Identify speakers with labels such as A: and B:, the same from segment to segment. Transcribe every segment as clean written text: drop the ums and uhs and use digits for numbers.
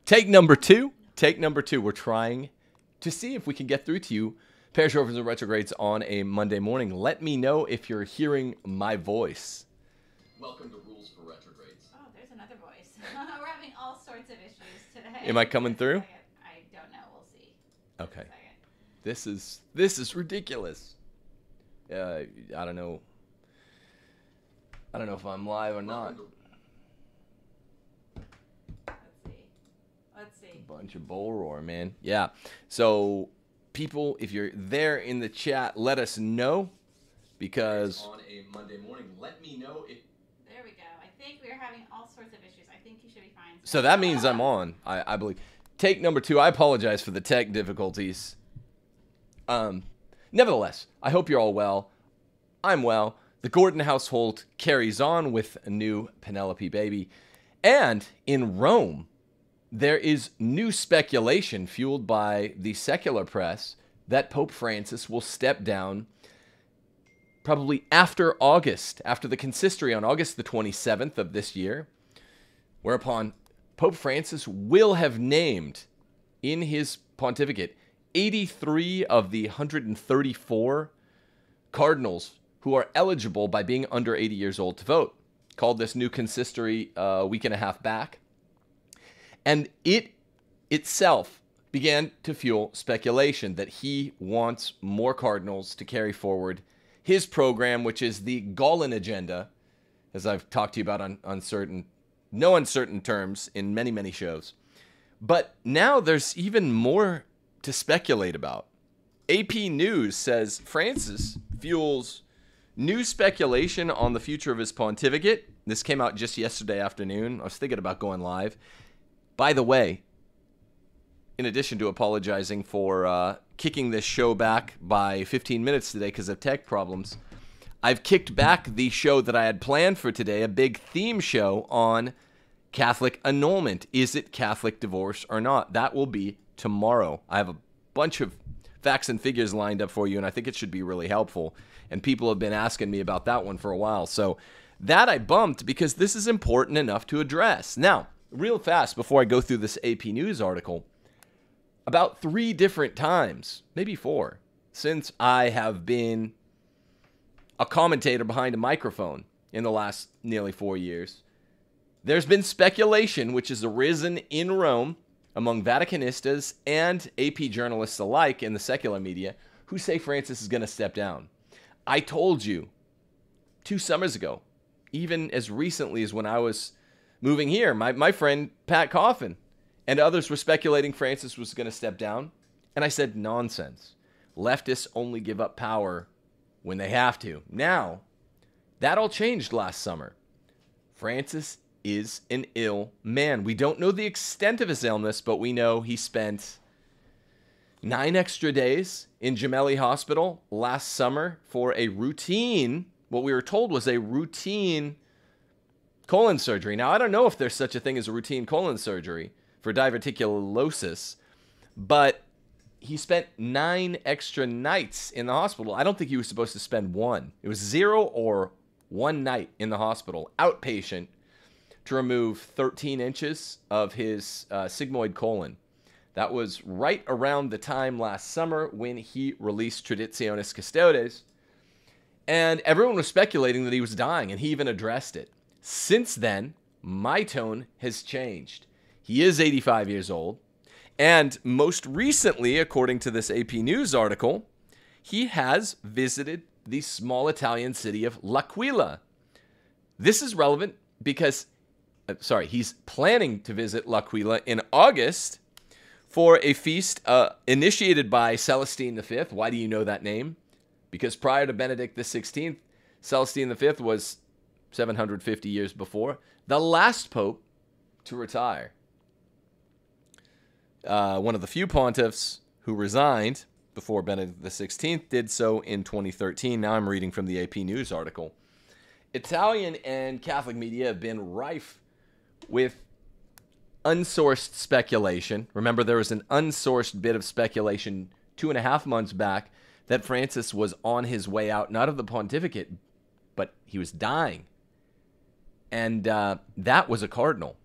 A: Take number two. Take number two. We're trying to see if we can get through to you, pairs, rovers, and retrogrades on a Monday morning. Let me know if you're hearing my voice. Welcome to Rules for Retrogrades.
B: Oh, there's another voice. We're having all sorts of issues today.
A: Am I coming through?
B: I don't know. We'll see.
A: Okay. This is ridiculous. I don't know. I don't know if I'm live or not.
B: Let's see.
A: Bunch of bull roar, man. Yeah. So, people, if you're there in the chat, let us know, because on a Monday morning, let me know if.
B: There we go. I think we're having all sorts of issues. I think you should be fine.
A: So that means I'm on. I believe. Take number two. I apologize for the tech difficulties. Nevertheless, I hope you're all well. I'm well. The Gordon household carries on with a new Penelope baby. And in Rome, there is new speculation fueled by the secular press that Pope Francis will step down probably after August, after the consistory on August the 27th of this year, whereupon Pope Francis will have named in his pontificate 83 of the 134 cardinals who are eligible by being under 80 years old to vote. Called this new consistory a week and a half back. And it itself began to fuel speculation that he wants more cardinals to carry forward his program, which is the Gaulen agenda, as I've talked to you about on no uncertain terms in many, many shows. But now there's even more to speculate about. AP News says Francis fuels new speculation on the future of his pontificate. This came out just yesterday afternoon. I was thinking about going live. By the way, in addition to apologizing for kicking this show back by 15 minutes today because of tech problems, I've kicked back the show that I had planned for today, a big theme show on Catholic annulment. Is it Catholic divorce or not? That will be tomorrow. I have a bunch of facts and figures lined up for you, and I think it should be really helpful. And people have been asking me about that one for a while. So that I bumped because this is important enough to address. Now, real fast, before I go through this AP News article, about 3 different times, maybe 4, since I have been a commentator behind a microphone in the last nearly 4 years, there's been speculation which has arisen in Rome among Vaticanistas and AP journalists alike in the secular media who say Francis is going to step down. I told you 2 summers ago, even as recently as when I was moving here, my friend Pat Coffin and others were speculating Francis was going to step down. And I said, nonsense. Leftists only give up power when they have to. Now, that all changed last summer. Francis is an ill man. We don't know the extent of his illness, but we know he spent 9 extra days in Gemelli Hospital last summer for a routine, what we were told was a routine colon surgery. Now, I don't know if there's such a thing as a routine colon surgery for diverticulosis, but he spent 9 extra nights in the hospital. I don't think he was supposed to spend 1. It was 0 or 1 night in the hospital, outpatient, to remove 13 inches of his sigmoid colon. That was right around the time last summer when he released Traditionis Custodes, and everyone was speculating that he was dying, and he even addressed it. Since then, my tone has changed. He is 85 years old, and most recently, according to this AP News article, he has visited the small Italian city of L'Aquila. This is relevant because, he's planning to visit L'Aquila in August for a feast initiated by Celestine V. Why do you know that name? Because prior to Benedict XVI, Celestine V was 750 years before the last pope to retire. One of the few pontiffs who resigned before Benedict XVI did so in 2013. Now I'm reading from the AP News article. Italian and Catholic media have been rife with unsourced speculation. Remember, there was an unsourced bit of speculation 2.5 months back that Francis was on his way out, not of the pontificate, but he was dying. And that was a cardinal.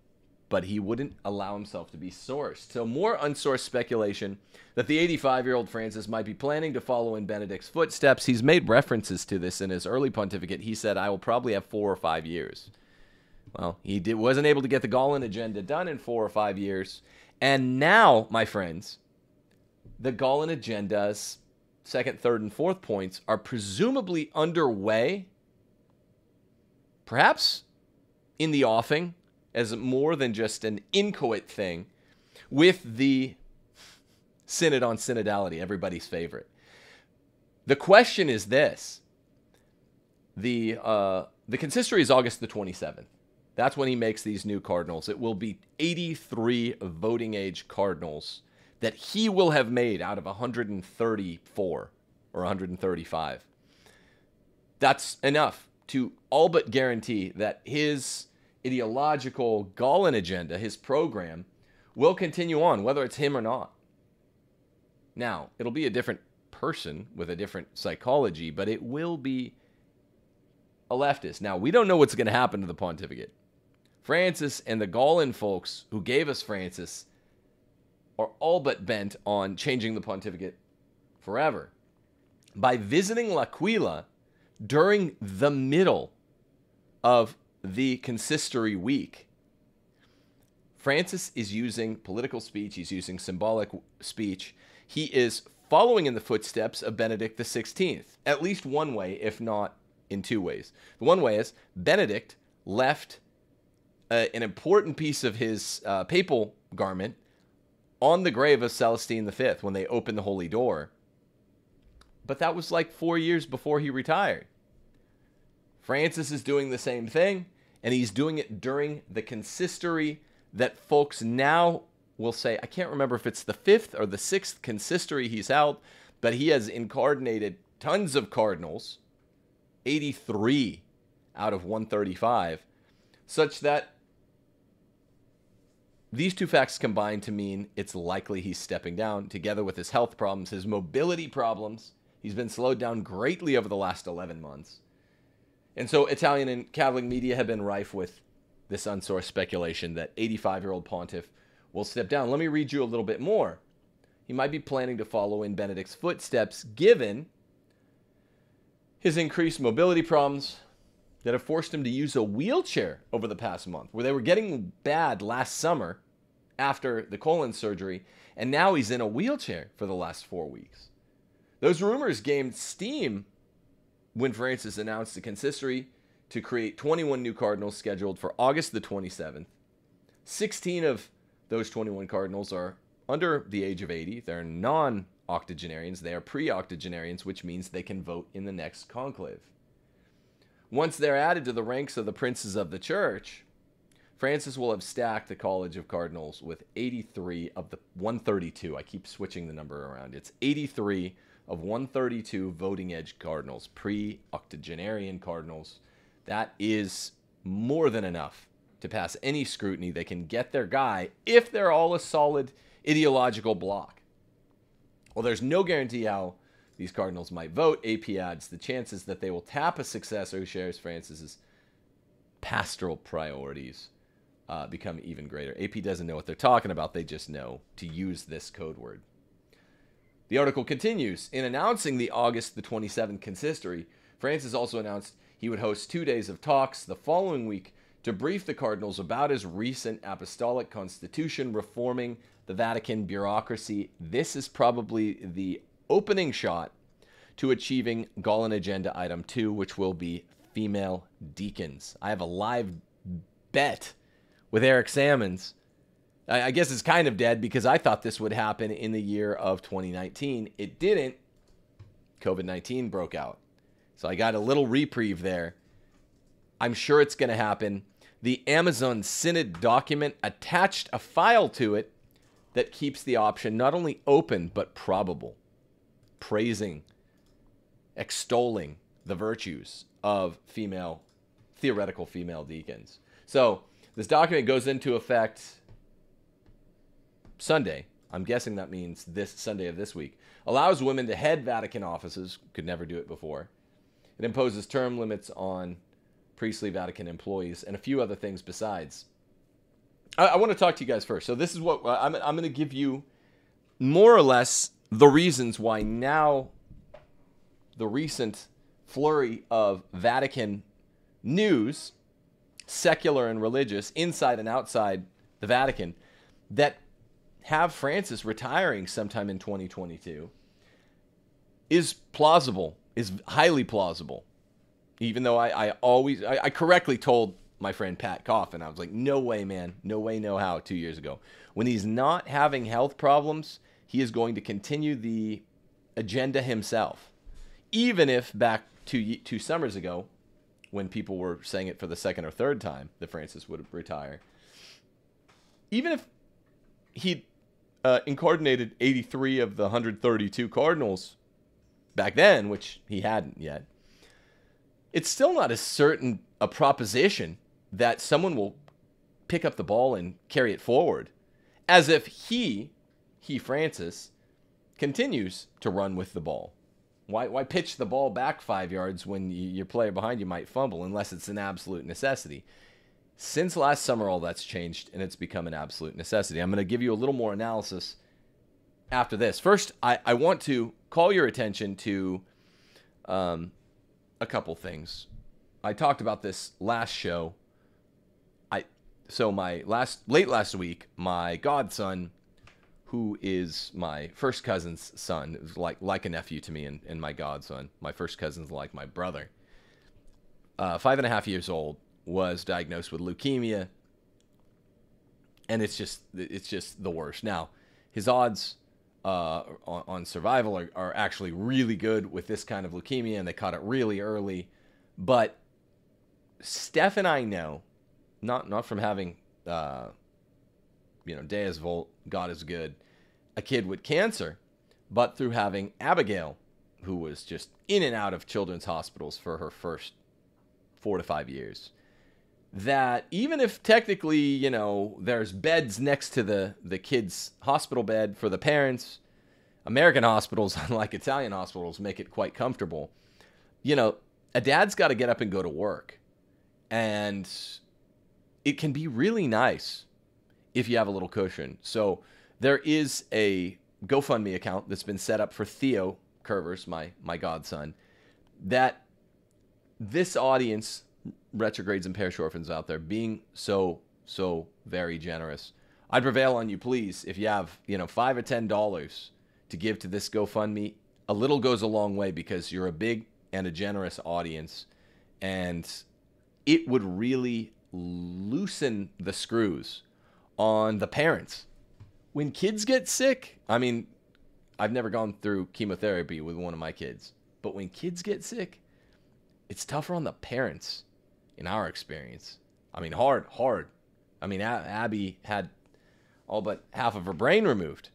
A: but he wouldn't allow himself to be sourced. So more unsourced speculation that the 85-year-old Francis might be planning to follow in Benedict's footsteps. He's made references to this in his early pontificate. He said, I will probably have 4 or 5 years. Well, he wasn't able to get the Gallon agenda done in 4 or 5 years. And now, my friends, the Gallon agenda's second, third, and fourth points are presumably underway, perhaps in the offing, as more than just an inchoate thing, with the Synod on Synodality, everybody's favorite. The question is this. The consistory is August the 27th. That's when he makes these new cardinals. It will be 83 voting age cardinals that he will have made out of 134 or 135. That's enough to all but guarantee that his ideological Gallon agenda, his program, will continue on, whether it's him or not. Now, it'll be a different person with a different psychology, but it will be a leftist. Now, we don't know what's going to happen to the pontificate. Francis and the Gallon folks who gave us Francis are all but bent on changing the pontificate forever. By visiting L'Aquila during the middle of the consistory week, Francis is using political speech. He's using symbolic speech. He is following in the footsteps of Benedict XVI, at least one way, if not in 2 ways. The one way is Benedict left an important piece of his papal garment on the grave of Celestine V when they opened the Holy Door. But that was like 4 years before he retired. Francis is doing the same thing, and he's doing it during the consistory that folks now will say, I can't remember if it's the 5th or the 6th consistory he's held, but he has incarnated tons of cardinals, 83 out of 135, such that these two facts combine to mean it's likely he's stepping down, together with his health problems, his mobility problems. He's been slowed down greatly over the last 11 months. And so Italian and Catholic media have been rife with this unsourced speculation that 85-year-old pontiff will step down. Let me read you a little bit more. He might be planning to follow in Benedict's footsteps, given his increased mobility problems that have forced him to use a wheelchair over the past month, where they were getting bad last summer after the colon surgery, and now he's in a wheelchair for the last 4 weeks. Those rumors gained steam when Francis announced the consistory to create 21 new cardinals scheduled for August the 27th. 16 of those 21 cardinals are under the age of 80. They're non-octogenarians. They are pre-octogenarians, which means they can vote in the next conclave. Once they're added to the ranks of the princes of the church, Francis will have stacked the College of Cardinals with 83 of the 132. I keep switching the number around. It's 83 of 132 voting age cardinals, pre-octogenarian cardinals. That is more than enough to pass any scrutiny. They can get their guy if they're all a solid ideological block. Well, there's no guarantee how these cardinals might vote. AP adds the chances that they will tap a successor who shares Francis's pastoral priorities become even greater. AP doesn't know what they're talking about. They just know to use this code word. The article continues. In announcing the August the 27th consistory, Francis also announced he would host 2 days of talks the following week to brief the cardinals about his recent apostolic constitution reforming the Vatican bureaucracy. This is probably the opening shot to achieving Gallon Agenda Item 2, which will be female deacons. I have a live bet with Eric Sammons. I guess it's kind of dead because I thought this would happen in the year of 2019. It didn't. COVID-19 broke out. So I got a little reprieve there. I'm sure it's going to happen. The Amazon Synod document attached a file to it that keeps the option not only open, but probable, praising, extolling the virtues of theoretical female deacons. So this document goes into effect Sunday. I'm guessing that means this Sunday of this week. Allows women to head Vatican offices. Could never do it before. It imposes term limits on priestly Vatican employees and a few other things besides. I want to talk to you guys first. So this is what I'm going to give you more or less the reasons why now the recent flurry of Vatican news, secular and religious, inside and outside the Vatican, that have Francis retiring sometime in 2022 is plausible, is highly plausible. Even though I correctly told my friend Pat Coffin, I was like, no way, man, no way, no how, 2 years ago. When he's not having health problems, he is going to continue the agenda himself. Even if back two summers ago, when people were saying it for the second or third time that Francis would retire, even if he incarnated 83 of the 132 cardinals back then, which he hadn't yet, it's still not as certain a proposition that someone will pick up the ball and carry it forward, as if he Francis, continues to run with the ball. Why pitch the ball back 5 yards when your player behind you might fumble, unless it's an absolute necessity? Since last summer, all that's changed, and it's become an absolute necessity. I'm going to give you a little more analysis after this. First, I want to call your attention to a couple things. I talked about this last show. Late last week, my godson, who is my first cousin's son, it was like a nephew to me and my godson. My first cousin's like my brother. 5.5 years old, was diagnosed with leukemia, and it's just the worst. Now, his odds on survival are actually really good with this kind of leukemia, and they caught it really early. But Steph and I know, not from having Deus Vult, God is good, a kid with cancer, but through having Abigail, who was just in and out of children's hospitals for her first 4 to 5 years, that even if technically, there's beds next to the kid's hospital bed for the parents, American hospitals, unlike Italian hospitals, make it quite comfortable. A dad's got to get up and go to work. And it can be really nice if you have a little cushion. So there is a GoFundMe account that's been set up for Theo Curvers, my godson, that this audience, retrogrades and parish orphans out there, being so very generous, I'd prevail on you, please, if you have $5 or $10 to give to this GoFundMe. A little goes a long way, because you're a big and a generous audience, and it would really loosen the screws on the parents. When kids get sick, I've never gone through chemotherapy with one of my kids, but when kids get sick, it's tougher on the parents, in our experience. Hard. Abby had all but half of her brain removed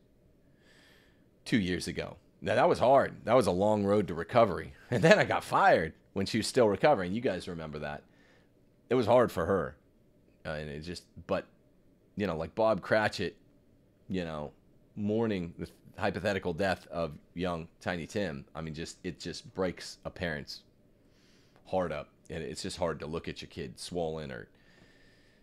A: 2 years ago. Now, that was hard. That was a long road to recovery. And then I got fired when she was still recovering. You guys remember that. It was hard for her. Like Bob Cratchit, mourning the hypothetical death of young Tiny Tim. It just breaks a parent's heart up. And it's just hard to look at your kid swollen or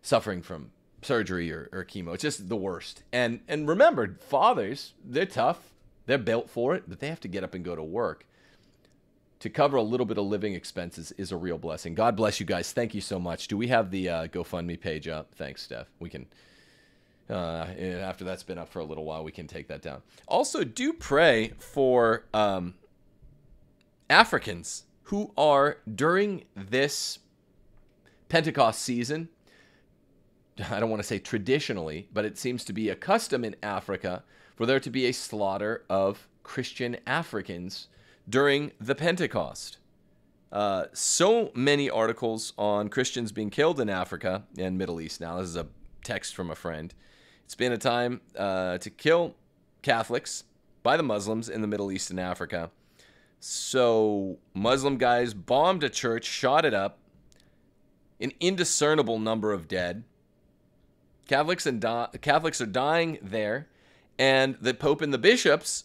A: suffering from surgery or chemo. It's just the worst. And remember, fathers, they're tough. They're built for it, but they have to get up and go to work. To cover a little bit of living expenses is a real blessing. God bless you guys. Thank you so much. Do we have the GoFundMe page up? Thanks, Steph. We can, after that's been up for a little while, we can take that down. Also, do pray for Africans who are, during this Pentecost season, I don't want to say traditionally, but it seems to be a custom in Africa for there to be a slaughter of Christian Africans during the Pentecost. So many articles on Christians being killed in Africa and Middle East now. This is a text from a friend. It's been a time to kill Catholics by the Muslims in the Middle East and Africa. So Muslim guys bombed a church, shot it up, an indiscernible number of dead. Catholics are dying there, and the Pope and the bishops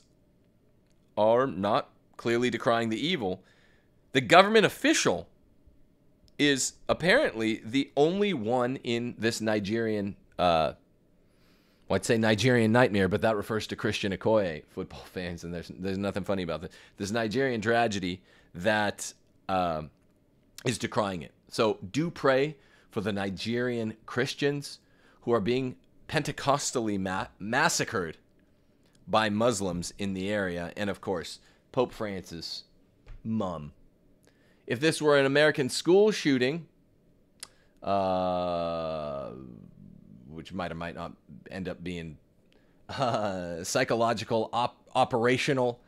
A: are not clearly decrying the evil. The government official is apparently the only one in this Nigerian Well, I'd say Nigerian nightmare, but that refers to Christian Okoye football fans, and there's nothing funny about that. This Nigerian tragedy that is decrying it. So do pray for the Nigerian Christians who are being Pentecostally massacred by Muslims in the area, and of course, Pope Francis' mum. If this were an American school shooting, which might or might not end up being psychological, operational,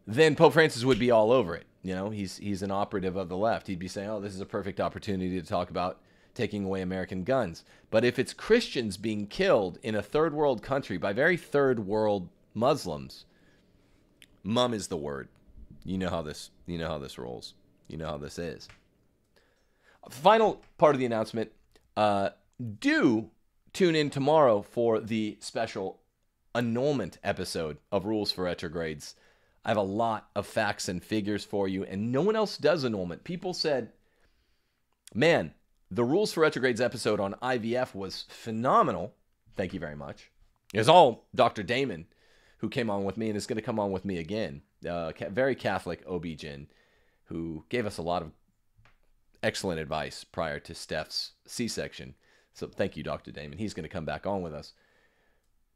A: then Pope Francis would be all over it. You know, he's an operative of the left. He'd be saying, oh, this is a perfect opportunity to talk about taking away American guns. But if it's Christians being killed in a third world country by very third world Muslims, mum is the word. You know how this rolls. You know how this is. Final part of the announcement. Do tune in tomorrow for the special annulment episode of Rules for Retrogrades. I have a lot of facts and figures for you, and no one else does annulment. People said, man, the Rules for Retrogrades episode on IVF was phenomenal. Thank you very much. It was all Dr. Damon, who came on with me and is going to come on with me again. Very Catholic OB-GYN, who gave us a lot of excellent advice prior to Steph's C-section. So thank you, Dr. Damon. He's going to come back on with us.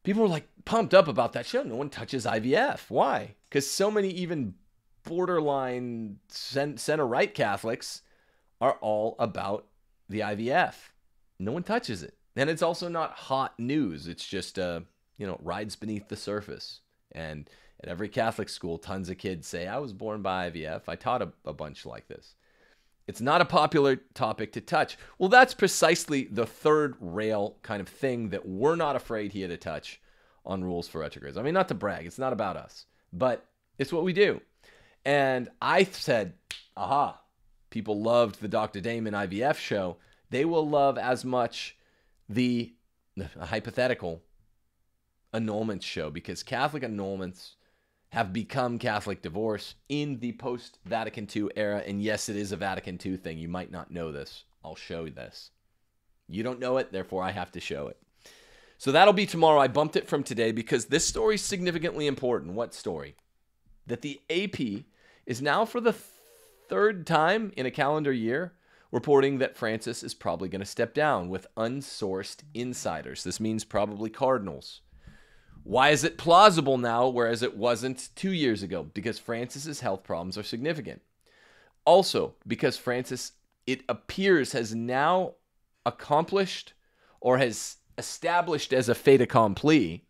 A: People were like pumped up about that show. No one touches IVF. Why? Because so many even borderline center-right Catholics are all about the IVF. No one touches it. And it's also not hot news. It's just, rides beneath the surface. And at every Catholic school, tons of kids say, I was born by IVF. I taught a bunch like this. It's not a popular topic to touch. Well, that's precisely the third rail kind of thing that we're not afraid here to touch on Rules for Retrogrades. I mean, not to brag. It's not about us. But it's what we do. And I said, aha, people loved the Dr. Damon IVF show. They will love as much the hypothetical annulment show, because Catholic annulments have become Catholic divorce in the post-Vatican II era. And yes, it is a Vatican II thing. You might not know this. I'll show you this. You don't know it, therefore I have to show it. So that'll be tomorrow. I bumped it from today because this story is significantly important. What story? That the AP is now for the third time in a calendar year reporting that Francis is probably going to step down with unsourced insiders. This means probably cardinals. Why is it plausible now, whereas it wasn't 2 years ago? Because Francis's health problems are significant. Also, because Francis, it appears, has now accomplished or has established as a fait accompli,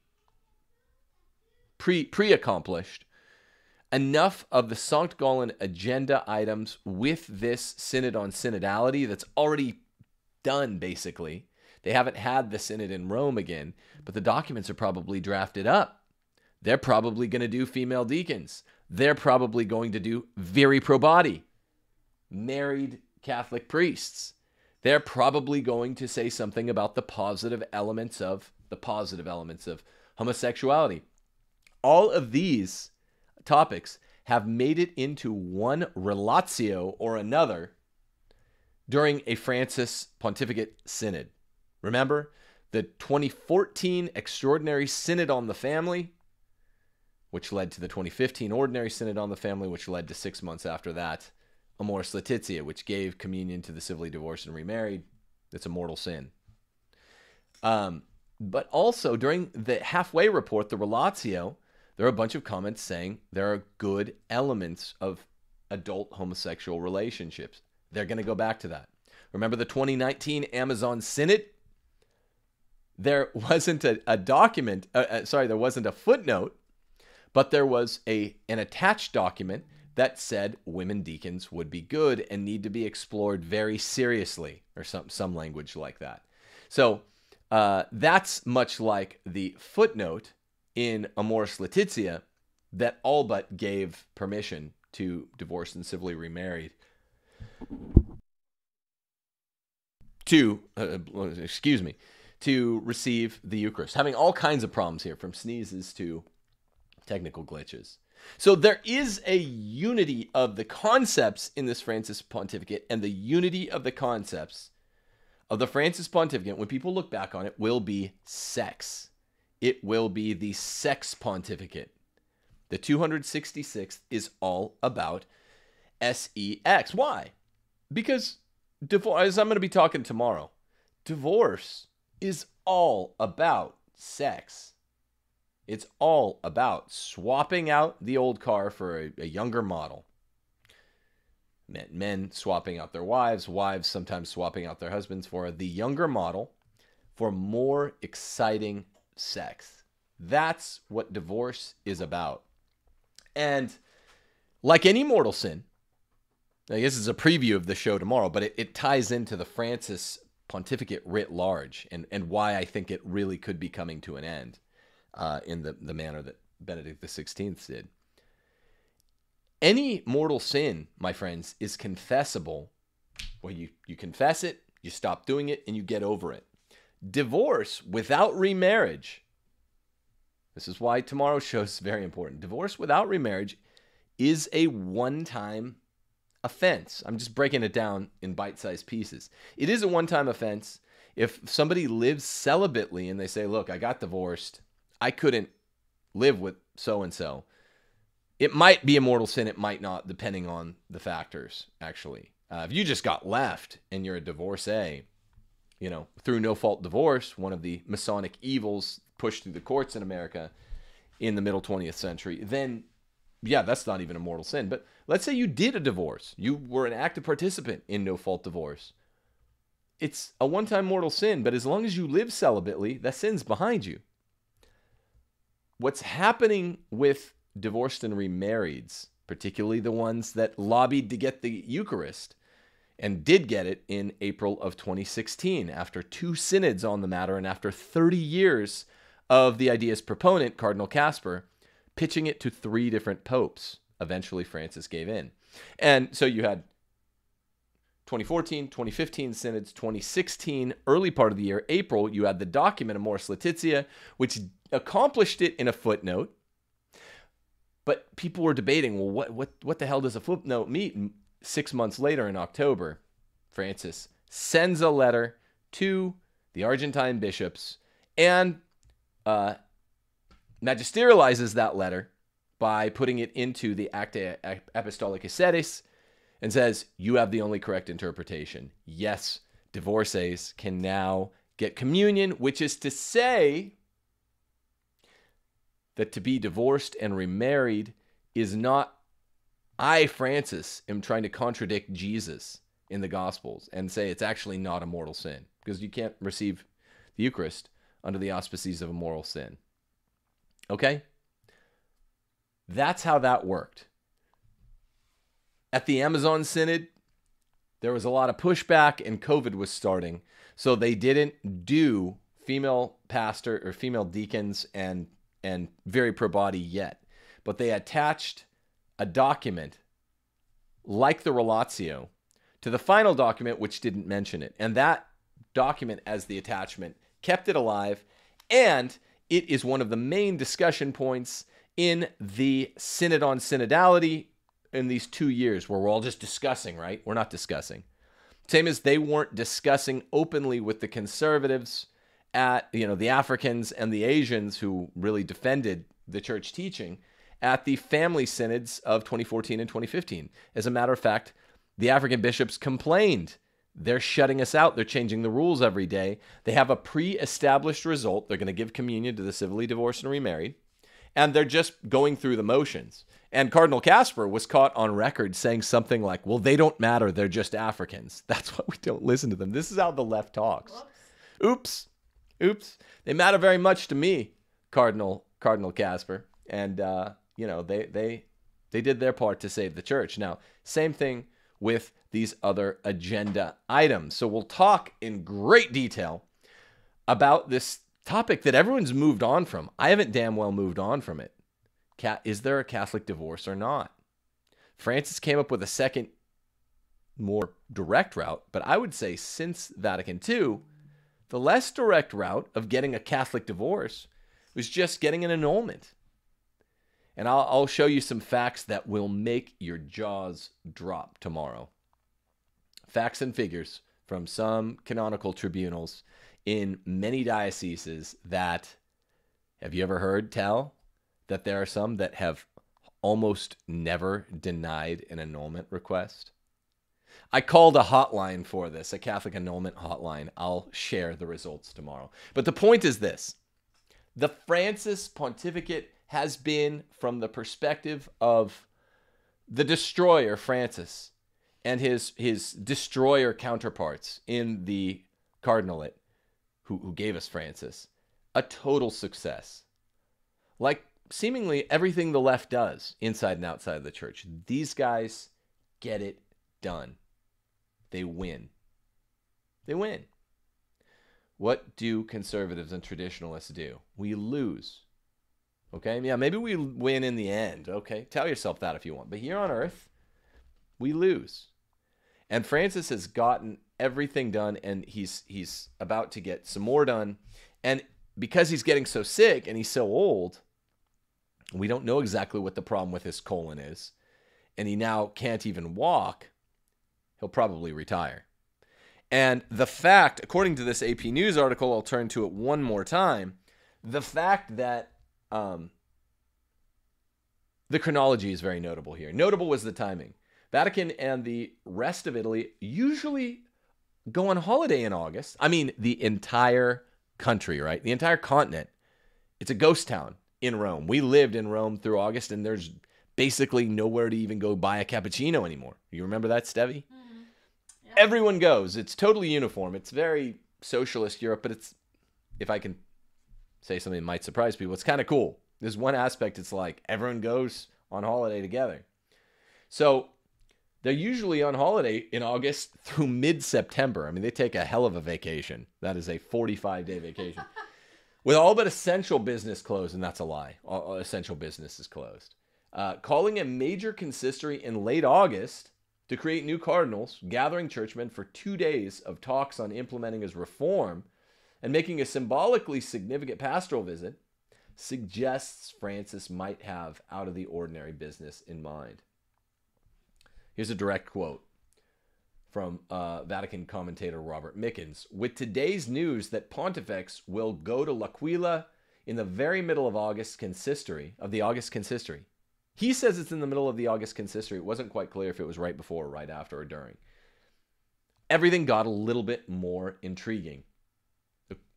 A: pre-accomplished, enough of the Sankt Gallen agenda items with this synod on synodality that's already done, basically. They haven't had the synod in Rome again, but the documents are probably drafted up. They're probably going to do female deacons. They're probably going to do viri probati, married Catholic priests. They're probably going to say something about the positive elements of homosexuality. All of these topics have made it into one relatio or another during a Francis pontificate synod. Remember the 2014 Extraordinary Synod on the Family, which led to the 2015 Ordinary Synod on the Family, which led to 6 months after that, Amoris Laetitia, which gave communion to the civilly divorced and remarried. It's a mortal sin. But also during the halfway report, the relatio, there are a bunch of comments saying there are good elements of adult homosexual relationships. They're going to go back to that. Remember the 2019 Amazon Synod? There wasn't a document, there wasn't a footnote, but there was an attached document that said women deacons would be good and need to be explored very seriously, or some language like that. So that's much like the footnote in Amoris Laetitia that all but gave permission to divorced and civilly remarried to receive the Eucharist. Having all kinds of problems here, from sneezes to technical glitches. So there is a unity of the concepts in this Francis pontificate, and the unity of the concepts of the Francis pontificate, when people look back on it, will be sex. it will be the sex pontificate. The 266th is all about sex. Why? Because divorce, as I'm going to be talking tomorrow, divorce is all about sex. It's all about swapping out the old car for a younger model. Men swapping out their wives, wives sometimes swapping out their husbands for the younger model for more exciting sex. That's what divorce is about. And like any mortal sin, I guess it's a preview of the show tomorrow, but it ties into the Francis pontificate writ large and why I think it really could be coming to an end in the manner that Benedict XVI did. Any mortal sin, my friends, is confessable. Well, you confess it, you stop doing it, and you get over it. Divorce without remarriage, this is why tomorrow's show is very important. Divorce without remarriage is a one-time offense. I'm just breaking it down in bite-sized pieces. It is a one-time offense. If somebody lives celibately and they say, look, I got divorced, I couldn't live with so-and-so, it might be a mortal sin, it might not, depending on the factors, actually. If you just got left and you're a divorcee, through no-fault divorce, one of the Masonic evils pushed through the courts in America in the middle 20th century, then, yeah, that's not even a mortal sin. But let's say you did a divorce. You were an active participant in no-fault divorce. It's a one-time mortal sin, but as long as you live celibately, that sin's behind you. What's happening with divorced and remarrieds, particularly the ones that lobbied to get the Eucharist, and did get it in April of 2016, after 2 synods on the matter and after 30 years of the idea's proponent, Cardinal Casper, pitching it to 3 different popes. Eventually, Francis gave in. And so you had 2014, 2015 synods, 2016, early part of the year, April, you had the document Amoris Laetitia, which accomplished it in a footnote. But people were debating, well, what the hell does a footnote mean? 6 months later, in October, Francis sends a letter to the Argentine bishops and magisterializes that letter by putting it into the Acta Apostolicae Sedis and says, you have the only correct interpretation. Yes, divorcees can now get communion, which is to say that to be divorced and remarried is not, I, Francis, am trying to contradict Jesus in the Gospels and say it's actually not a mortal sin, because you can't receive the Eucharist under the auspices of a mortal sin. Okay? That's how that worked. At the Amazon Synod, there was a lot of pushback and COVID was starting, so they didn't do female pastor or female deacons and very pro body yet, but they attached a document like the Relatio to the final document, which didn't mention it. And that document, as the attachment, kept it alive. And it is one of the main discussion points in the Synod on Synodality in these 2 years, where we're all just discussing, right? We're not discussing. Same as they weren't discussing openly with the conservatives at, the Africans and the Asians who really defended the church teaching at the family synods of 2014 and 2015. As a matter of fact, the African bishops complained. They're shutting us out. They're changing the rules every day. They have a pre-established result. They're going to give communion to the civilly divorced and remarried. And they're just going through the motions. And Cardinal Casper was caught on record saying something like, well, they don't matter. They're just Africans. That's why we don't listen to them. This is how the left talks. Whoops. Oops. They matter very much to me, Cardinal Casper. And, they did their part to save the church. Now, same thing with these other agenda items. So we'll talk in great detail about this topic that everyone's moved on from. I haven't damn well moved on from it. Is there a Catholic divorce or not? Francis came up with a second, more direct route, but I would say since Vatican II, the less direct route of getting a Catholic divorce was just getting an annulment. And I'll show you some facts that will make your jaws drop tomorrow. Facts and figures from some canonical tribunals in many dioceses that Have you ever heard tell that there are some that have almost never denied an annulment request? I called a hotline for this, a Catholic annulment hotline. I'll share the results tomorrow. But the point is this. The Francis pontificate has been, from the perspective of the destroyer, Francis, and his destroyer counterparts in the cardinalate who gave us Francis, a total success. Like seemingly everything the left does inside and outside of the church. These guys get it done. They win. They win. What do conservatives and traditionalists do? We lose. Okay? Yeah, maybe we win in the end. Okay? Tell yourself that if you want. But here on earth, we lose. And Francis has gotten everything done, and he's about to get some more done. And because he's getting so sick and he's so old, we don't know exactly what the problem with his colon is. And he now can't even walk. He'll probably retire. And the fact, according to this AP News article, I'll turn to it one more time, the fact that the chronology is very notable here. Notable was the timing. Vatican and the rest of Italy usually go on holiday in August. I mean, the entire country, right? The entire continent. It's a ghost town in Rome. We lived in Rome through August, and there's basically nowhere to even go buy a cappuccino anymore. You remember that, Stevie?
B: Mm-hmm. Yeah.
A: Everyone goes. It's totally uniform. It's very socialist Europe, but it's, if I can say something that might surprise people, it's kind of cool. There's one aspect, it's like everyone goes on holiday together. So they're usually on holiday in August through mid-September. I mean, they take a hell of a vacation. That is a 45-day vacation. With all but essential business closed, and that's a lie. All essential business is closed. Calling a major consistory in late August to create new cardinals, gathering churchmen for 2 days of talks on implementing his reform, and making a symbolically significant pastoral visit, suggests Francis might have out of the ordinary business in mind. Here's a direct quote from Vatican commentator Robert Mickens. With today's news that Pontifex will go to L'Aquila in the very middle of August consistory, He says it's in the middle of the August consistory. It wasn't quite clear if it was right before, right after, or during. Everything got a little bit more intriguing.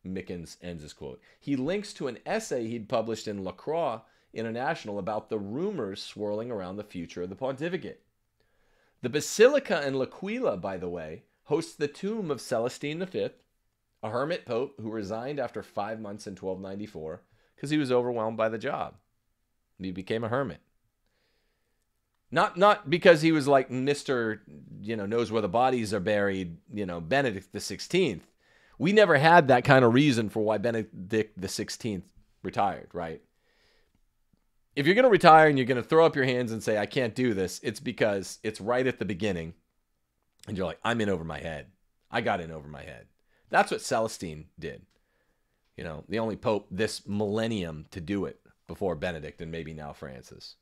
A: Mickens ends his quote. He links to an essay he'd published in La Croix International about the rumors swirling around the future of the pontificate. The Basilica in L'Aquila, by the way, hosts the tomb of Celestine V, a hermit pope who resigned after 5 months in 1294 because he was overwhelmed by the job. And he became a hermit. Not because he was like Mr., knows where the bodies are buried, Benedict XVI. We never had that kind of reason for why Benedict XVI retired, right? If you're going to retire and you're going to throw up your hands and say, I can't do this, it's because it's right at the beginning. And you're like, I'm in over my head. I got in over my head. That's what Celestine did. The only pope this millennium to do it before Benedict and maybe now Francis.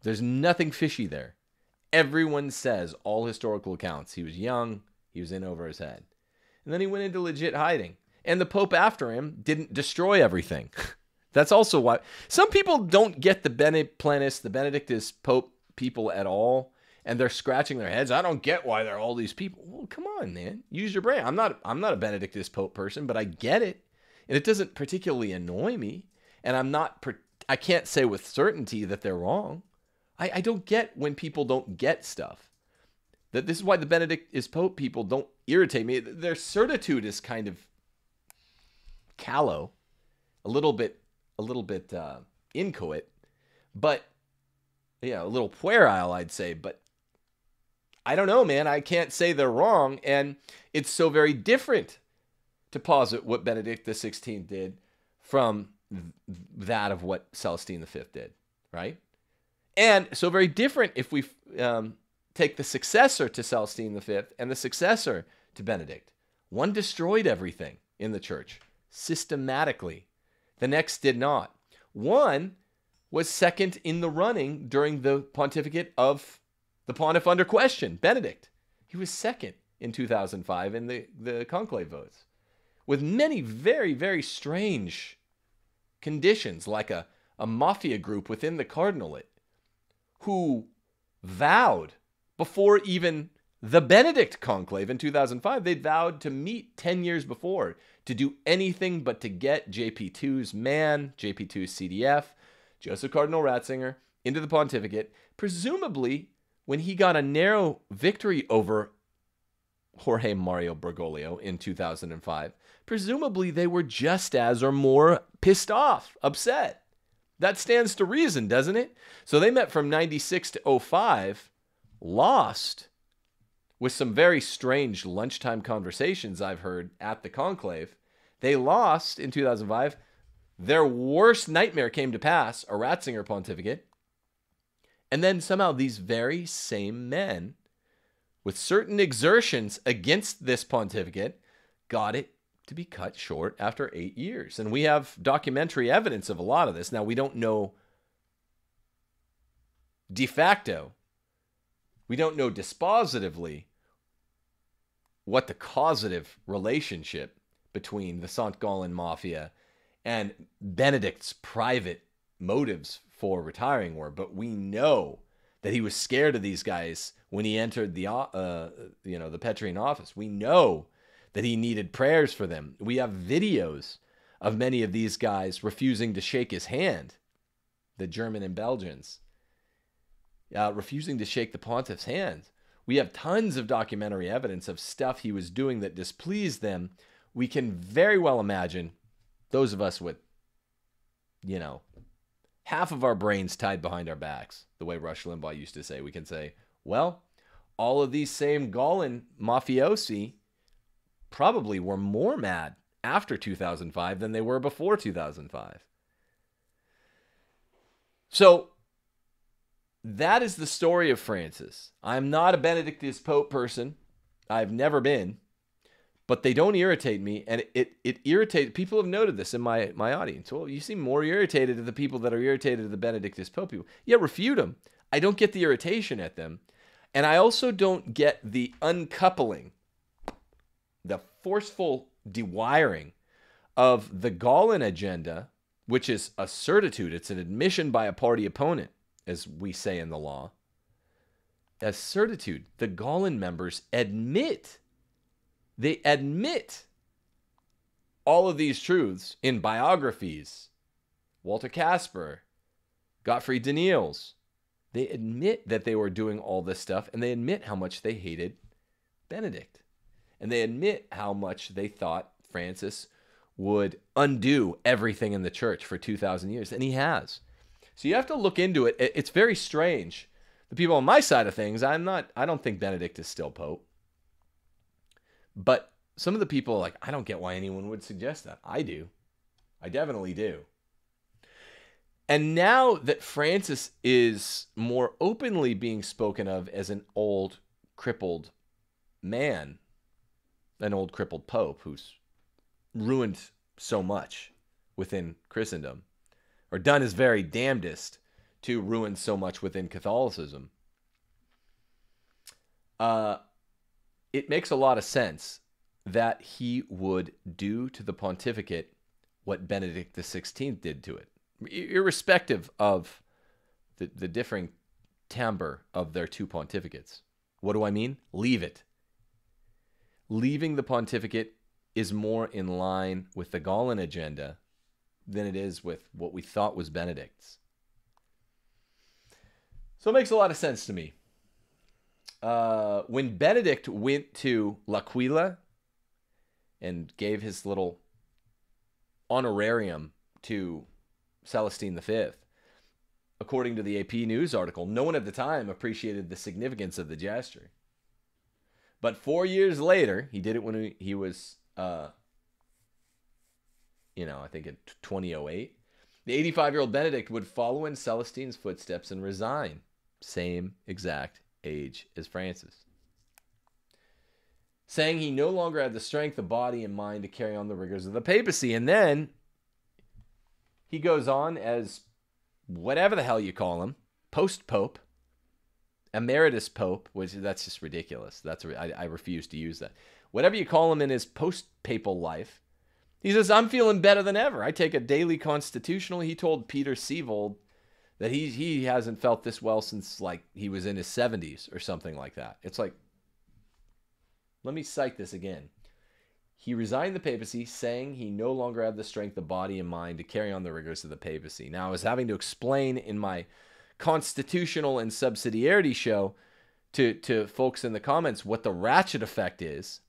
A: There's nothing fishy there. Everyone says, all historical accounts, he was young, he was in over his head. And then he went into legit hiding. And the pope after him didn't destroy everything. That's also why some people don't get the Benedictplenus, the Benedictist Pope people at all, and they're scratching their heads. I don't get why there are all these people. Well, come on, man. Use your brain. I'm not a Benedictist Pope person, but I get it. And it doesn't particularly annoy me. And I can't say with certainty that they're wrong. I don't get when people don't get stuff. That this is why the Benedictist Pope people don't irritate me. Their certitude is kind of callow, a little bit inchoate, but a little puerile, I'd say. But I don't know, man. I can't say they're wrong, and it's so very different to posit what Benedict XVI did from that of what Celestine V did, right? And so very different if we take the successor to Celestine V and the successor to Benedict. One destroyed everything in the church systematically. The next did not. One was second in the running during the pontificate of the pontiff under question, Benedict. He was second in 2005 in the conclave votes, with many very, very strange conditions, like a mafia group within the cardinalate, who vowed before even the Benedict conclave in 2005, they'd vowed to meet 10 years before to do anything but to get JP2's man, JP2's CDF, Joseph Cardinal Ratzinger, into the pontificate, presumably when he got a narrow victory over Jorge Mario Bergoglio in 2005. Presumably they were just as or more pissed off, upset. That stands to reason, doesn't it? So they met from 96 to 05, lost, with some very strange lunchtime conversations I've heard at the conclave. They lost in 2005. Their worst nightmare came to pass, a Ratzinger pontificate. And then somehow these very same men, with certain exertions against this pontificate, got it to be cut short after 8 years. And we have documentary evidence of a lot of this. Now, we don't know de facto, we don't know dispositively what the causative relationship between the St. Gallen Mafia and Benedict's private motives for retiring were, but we know that he was scared of these guys when he entered the Petrine office. We know that he needed prayers for them. We have videos of many of these guys refusing to shake his hand, the German and Belgians, refusing to shake the pontiff's hand. We have tons of documentary evidence of stuff he was doing that displeased them. We can very well imagine, those of us with, half of our brains tied behind our backs, the way Rush Limbaugh used to say, we can say, well, all of these same Gallen mafiosi probably were more mad after 2005 than they were before 2005. So that is the story of Francis. I'm not a Benedictine Pope person. I've never been. But they don't irritate me, and it irritates. People have noted this in my audience. Well, you seem more irritated at the people that are irritated at the Benedictine Pope people. Yeah, refute them. I don't get the irritation at them. And I also don't get the uncoupling, the forceful dewiring of the Gallen agenda, which is a certitude. It's an admission by a party opponent, as we say in the law. As certitude, the Gallen members admit. They admit all of these truths in biographies. Walter Casper, Gottfried Daniels. They admit that they were doing all this stuff, and they admit how much they hated Benedict. And they admit how much they thought Francis would undo everything in the church for 2,000 years, and he has. So you have to look into it. It's very strange. The people on my side of things, I don't think Benedict is still Pope. But some of the people are like, I don't get why anyone would suggest that. I do. I definitely do. And now that Francis is more openly being spoken of as an old, crippled man, an old, crippled Pope who's ruined so much within Christendom, or done his very damnedest to ruin so much within Catholicism, it makes a lot of sense that he would do to the pontificate what Benedict XVI did to it, irrespective of the differing timbre of their two pontificates. What do I mean? Leave it. Leaving the pontificate is more in line with the Gallen agenda than it is with what we thought was Benedict's. So it makes a lot of sense to me. When Benedict went to L'Aquila and gave his little honorarium to Celestine V, according to the AP News article, no one at the time appreciated the significance of the gesture. But 4 years later, he did it when he was, I think in 2008. The 85-year-old Benedict would follow in Celestine's footsteps and resign. Same exact age as Francis. Saying he no longer had the strength of body and mind to carry on the rigors of the papacy. And then he goes on as whatever the hell you call him, post-pope, emeritus pope, which that's just ridiculous. I refuse to use that. Whatever you call him in his post-papal life, He says, I'm feeling better than ever. I take a daily constitutional. He told Peter Seevold that he hasn't felt this well since like he was in his 70s or something like that. It's like, let me cite this again. He resigned the papacy, saying he no longer had the strength of body and mind to carry on the rigors of the papacy. Now, I was having to explain in my constitutional and subsidiarity show to folks in the comments what the ratchet effect is.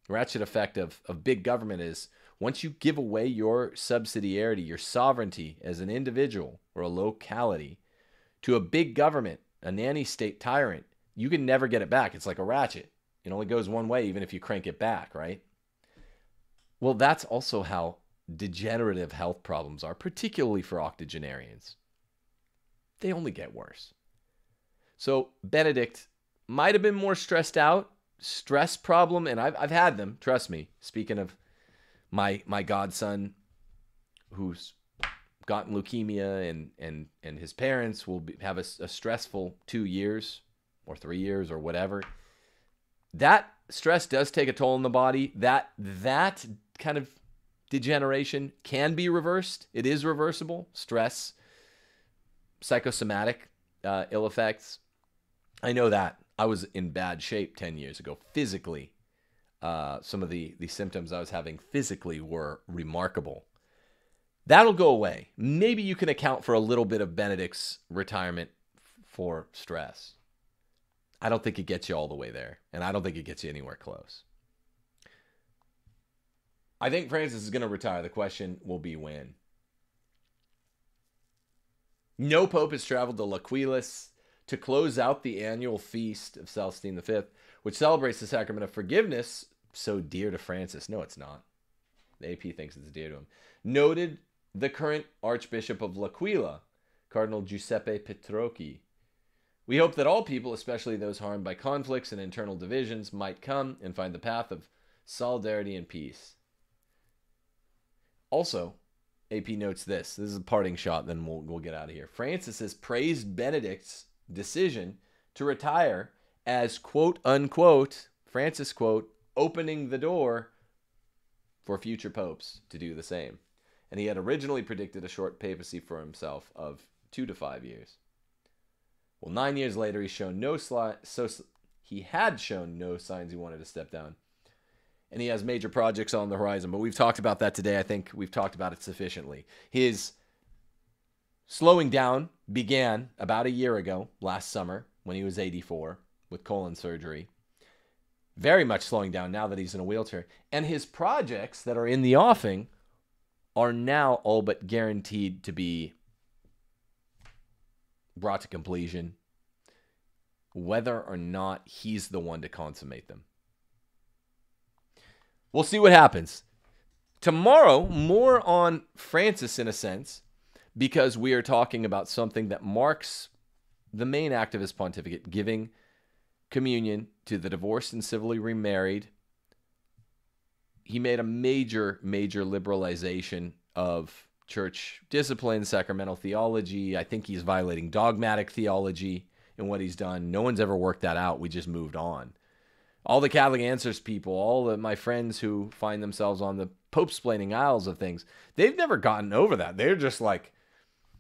A: Ratchet effect of big government is once you give away your subsidiarity, your sovereignty as an individual or a locality to a big government, a nanny state tyrant, you can never get it back. It's like a ratchet. It only goes one way, even if you crank it back, right? Well, that's also how degenerative health problems are, particularly for octogenarians. They only get worse. So Benedict might have been more stressed out, stress problem, and I've had them, trust me. Speaking of my godson who's gotten leukemia and his parents will have a stressful 2 years or 3 years or whatever. That stress does take a toll on the body. That kind of degeneration can be reversed. It is reversible. Stress, psychosomatic ill effects. I know that. I was in bad shape 10 years ago. Physically, some of the symptoms I was having physically were remarkable. That'll go away. Maybe you can account for a little bit of Benedict's retirement for stress. I don't think it gets you all the way there, and I don't think it gets you anywhere close. I think Francis is going to retire. The question will be when. No pope has traveled to L'Aquilas to close out the annual feast of Celestine V, which celebrates the sacrament of forgiveness, so dear to Francis. No, it's not. The AP thinks it's dear to him. Noted the current Archbishop of L'Aquila, Cardinal Giuseppe Petrocchi. We hope that all people, especially those harmed by conflicts and internal divisions, might come and find the path of solidarity and peace. Also, AP notes this. This is a parting shot, then we'll get out of here. Francis has praised Benedict's decision to retire as, quote, unquote, Francis, quote, opening the door for future popes to do the same. And he had originally predicted a short papacy for himself of 2 to 5 years. Well, 9 years later, he had shown no signs he wanted to step down. And he has major projects on the horizon, but we've talked about that today. I think we've talked about it sufficiently. His slowing down began about a year ago, last summer, when he was 84 with colon surgery. Very much slowing down now that he's in a wheelchair. And his projects that are in the offing are now all but guaranteed to be brought to completion, whether or not he's the one to consummate them. We'll see what happens. Tomorrow, more on Francis in a sense, because we are talking about something that marks the main act of his pontificate, giving communion to the divorced and civilly remarried. He made a major liberalization of church discipline, sacramental theology. I think he's violating dogmatic theology in what he's done. No one's ever worked that out. We just moved on. All the Catholic Answers people, all of my friends who find themselves on the Pope-splaining aisles of things, they've never gotten over that. They're just like,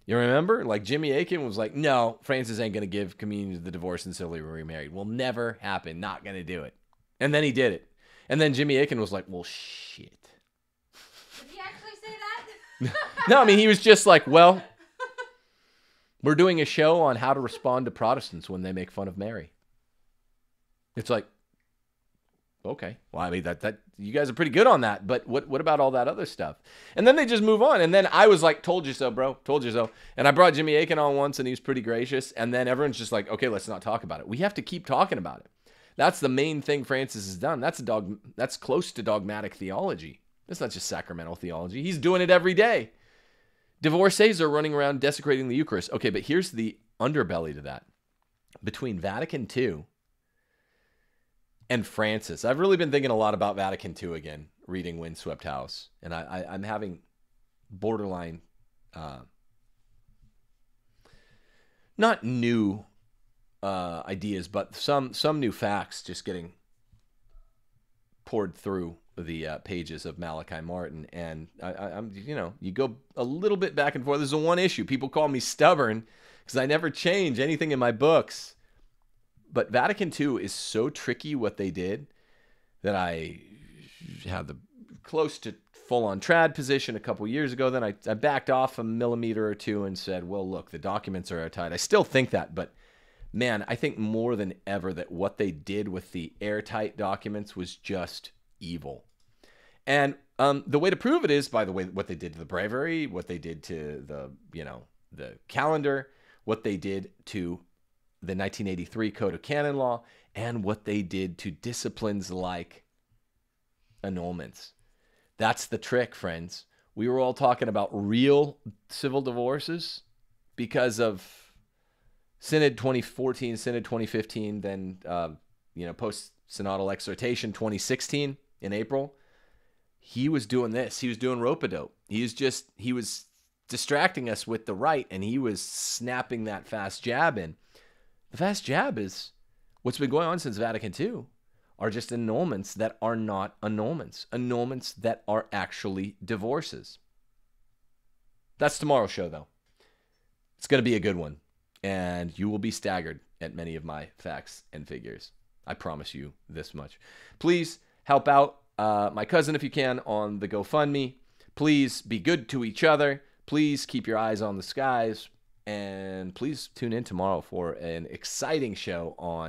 A: you remember? Like Jimmy Akin was like, no, Francis ain't going to give communion to the divorced and civilly remarried. Will never happen. Not going to do it. And then he did it. And then Jimmy Akin was like, well, shit.
B: Did he actually say that?
A: No, I mean, he was just like, well, we're doing a show on how to respond to Protestants when they make fun of Mary. It's like, okay. Well, I mean, that you guys are pretty good on that, but what about all that other stuff? And then they just move on. And then I was like, told you so, bro. Told you so. And I brought Jimmy Akin on once, and he was pretty gracious. And then everyone's just like, okay, let's not talk about it. We have to keep talking about it. That's the main thing Francis has done. That's close to dogmatic theology. That's not just sacramental theology. He's doing it every day. Divorcees are running around desecrating the Eucharist. Okay, but here's the underbelly to that. Between Vatican II and Francis, I've really been thinking a lot about Vatican II again, reading Windswept House. And I'm having borderline, not new ideas, but some new facts just getting poured through the pages of Malachi Martin, and I'm, you go a little bit back and forth. There's one issue. People call me stubborn because I never change anything in my books. But Vatican II is so tricky what they did that I had the close to full-on trad position a couple years ago. Then I backed off a millimeter or two and said, well, look, the documents are airtight. I still think that, but man, I think more than ever that what they did with the airtight documents was just evil. And the way to prove it is by the way what they did to the breviary, what they did to the the calendar, what they did to the 1983 Code of Canon Law, and what they did to disciplines like annulments. That's the trick, friends. We were all talking about real civil divorces because of Synod 2014, Synod 2015, then post-synodal exhortation 2016 in April. He was doing this. He was doing rope-a-dope. He was distracting us with the right, and he was snapping that fast jab in. The fast jab is what's been going on since Vatican II are just annulments that are not annulments. Annulments that are actually divorces. That's tomorrow's show, though. It's going to be a good one, and you will be staggered at many of my facts and figures. I promise you this much. Please help out my cousin if you can on the GoFundMe. Please be good to each other. Please keep your eyes on the skies. And please tune in tomorrow for an exciting show on